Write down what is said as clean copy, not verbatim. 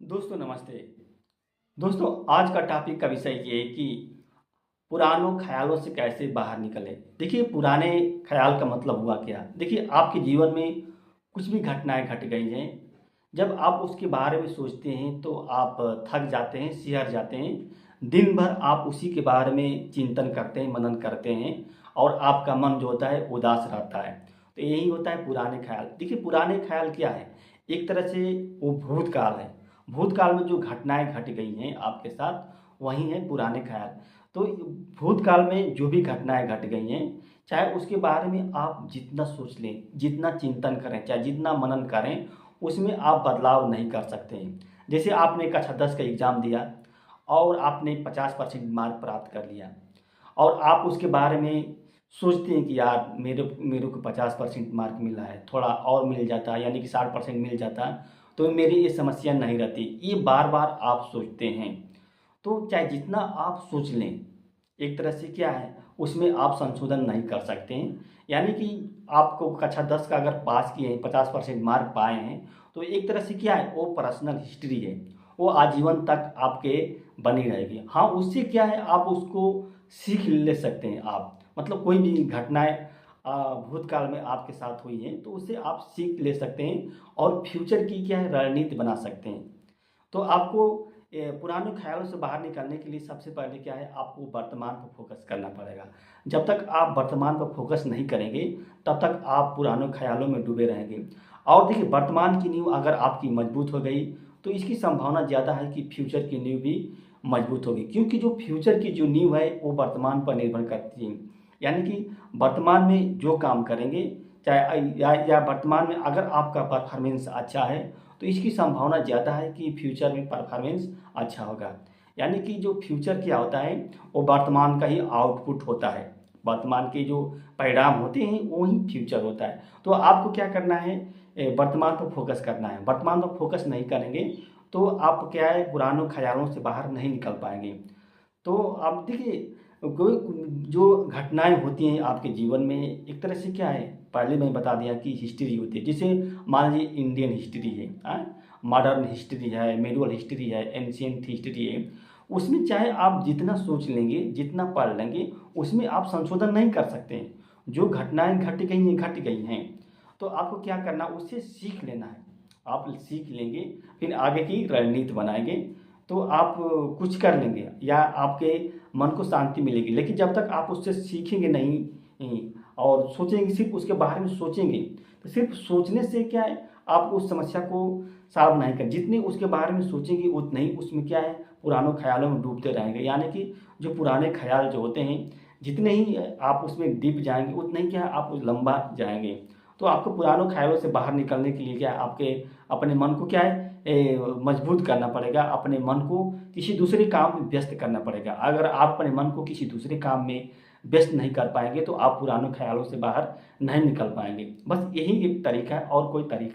दोस्तों नमस्ते। दोस्तों आज का टॉपिक का विषय ये है कि पुरानों ख़्यालों से कैसे बाहर निकलें। देखिए पुराने ख़्याल का मतलब हुआ क्या? देखिए आपके जीवन में कुछ भी घटनाएँ घट गई हैं, जब आप उसके बारे में सोचते हैं तो आप थक जाते हैं, सिहर जाते हैं। दिन भर आप उसी के बारे में चिंतन करते हैं, मनन करते हैं और आपका मन जो होता है उदास रहता है। तो यही होता है पुराने ख़्याल। देखिए पुराने ख़्याल क्या है? एक तरह से वो भूतकाल है। भूतकाल में जो घटनाएँ घट गई हैं आपके साथ, वही हैं पुराने ख़्याल। तो भूतकाल में जो भी घटनाएँ घट गई हैं, चाहे उसके बारे में आप जितना सोच लें, जितना चिंतन करें, चाहे जितना मनन करें, उसमें आप बदलाव नहीं कर सकते हैं। जैसे आपने कक्षा 10 का एग्ज़ाम दिया और आपने 50% मार्क प्राप्त कर लिया और आप उसके बारे में सोचते हैं कि यार मेरे मेरे को 50% मार्क मिला है, थोड़ा और मिल जाता यानी कि 60% मिल जाता, तो मेरी ये समस्या नहीं रहती। ये बार-बार आप सोचते हैं। तो चाहे जितना आप सोच लें, एक तरह से क्या है, उसमें आप संशोधन नहीं कर सकते हैं। यानी कि आपको कक्षा 10 का अगर पास किए हैं, 50% मार्क पाए हैं, तो एक तरह से क्या है, वो पर्सनल हिस्ट्री है। वो आजीवन तक आपके बनी रहेगी। हाँ, उससे क्या है, आप उसको सीख ले सकते हैं आप। मतलब कोई भी घटनाएँ भूतकाल में आपके साथ हुई हैं, तो उससे आप सीख ले सकते हैं और फ्यूचर की क्या है, रणनीति बना सकते हैं। तो आपको पुराने ख़्यालों से बाहर निकलने के लिए सबसे पहले क्या है, आपको वर्तमान पर फ़ोकस करना पड़ेगा। जब तक आप वर्तमान पर फ़ोकस नहीं करेंगे, तब तक आप पुराने ख़्यालों में डूबे रहेंगे। और देखिए वर्तमान की नींव अगर आपकी मजबूत हो गई, तो इसकी संभावना ज़्यादा है कि फ्यूचर की नींव भी मजबूत होगी। क्योंकि जो फ्यूचर की जो नींव है, वो वर्तमान पर निर्भर करती है। यानी कि वर्तमान में जो काम करेंगे, चाहे या वर्तमान में अगर आपका परफ़ॉर्मेंस अच्छा है, तो इसकी संभावना ज़्यादा है कि फ्यूचर में परफॉर्मेंस अच्छा होगा। यानी कि जो फ्यूचर क्या होता है, वो वर्तमान का ही आउटपुट होता है। वर्तमान के जो परिणाम होते हैं वो ही फ्यूचर होता है। तो आपको क्या करना है, वर्तमान पर फोकस करना है। वर्तमान पर फोकस नहीं करेंगे तो आप क्या है, पुरानों ख्यालों से बाहर नहीं निकल पाएंगे। तो आप देखिए कोई जो घटनाएँ होती हैं आपके जीवन में, एक तरह से क्या है, पहले मैं बता दिया कि हिस्ट्री होती है। जैसे मान लीजिए इंडियन हिस्ट्री है, मॉडर्न हिस्ट्री है, मेडिवल हिस्ट्री है, एंशिएंट हिस्ट्री है। उसमें चाहे आप जितना सोच लेंगे, जितना पढ़ लेंगे, उसमें आप संशोधन नहीं कर सकते हैं। जो घटनाएँ घट गई हैं। तो आपको क्या करना, उससे सीख लेना है। आप सीख लेंगे, फिर आगे की रणनीति बनाएँगे, तो आप कुछ कर लेंगे या आपके मन को शांति मिलेगी। लेकिन जब तक आप उससे सीखेंगे नहीं और सोचेंगे, सिर्फ़ उसके बारे में सोचेंगे, तो सिर्फ़ सोचने से क्या है, आप उस समस्या को सॉल्व नहीं कर, जितने उसके बारे में सोचेंगे उतने ही उसमें क्या है, पुरानों ख़्यालों में डूबते रहेंगे। यानी कि जो पुराने ख़्याल जो होते हैं, जितने ही आप उसमें डीप जाएँगे, उतने ही क्या है, आप उस लंबा जाएँगे। तो आपको पुरानों ख़्यालों से बाहर निकलने के लिए क्या है, आपके अपने मन को क्या है, मजबूत करना पड़ेगा। अपने मन को किसी दूसरे काम में व्यस्त करना पड़ेगा। अगर आप अपने मन को किसी दूसरे काम में व्यस्त नहीं कर पाएँगे, तो आप पुराने ख़्यालों से बाहर नहीं निकल पाएँगे। बस यही एक तरीका है, और कोई तरीका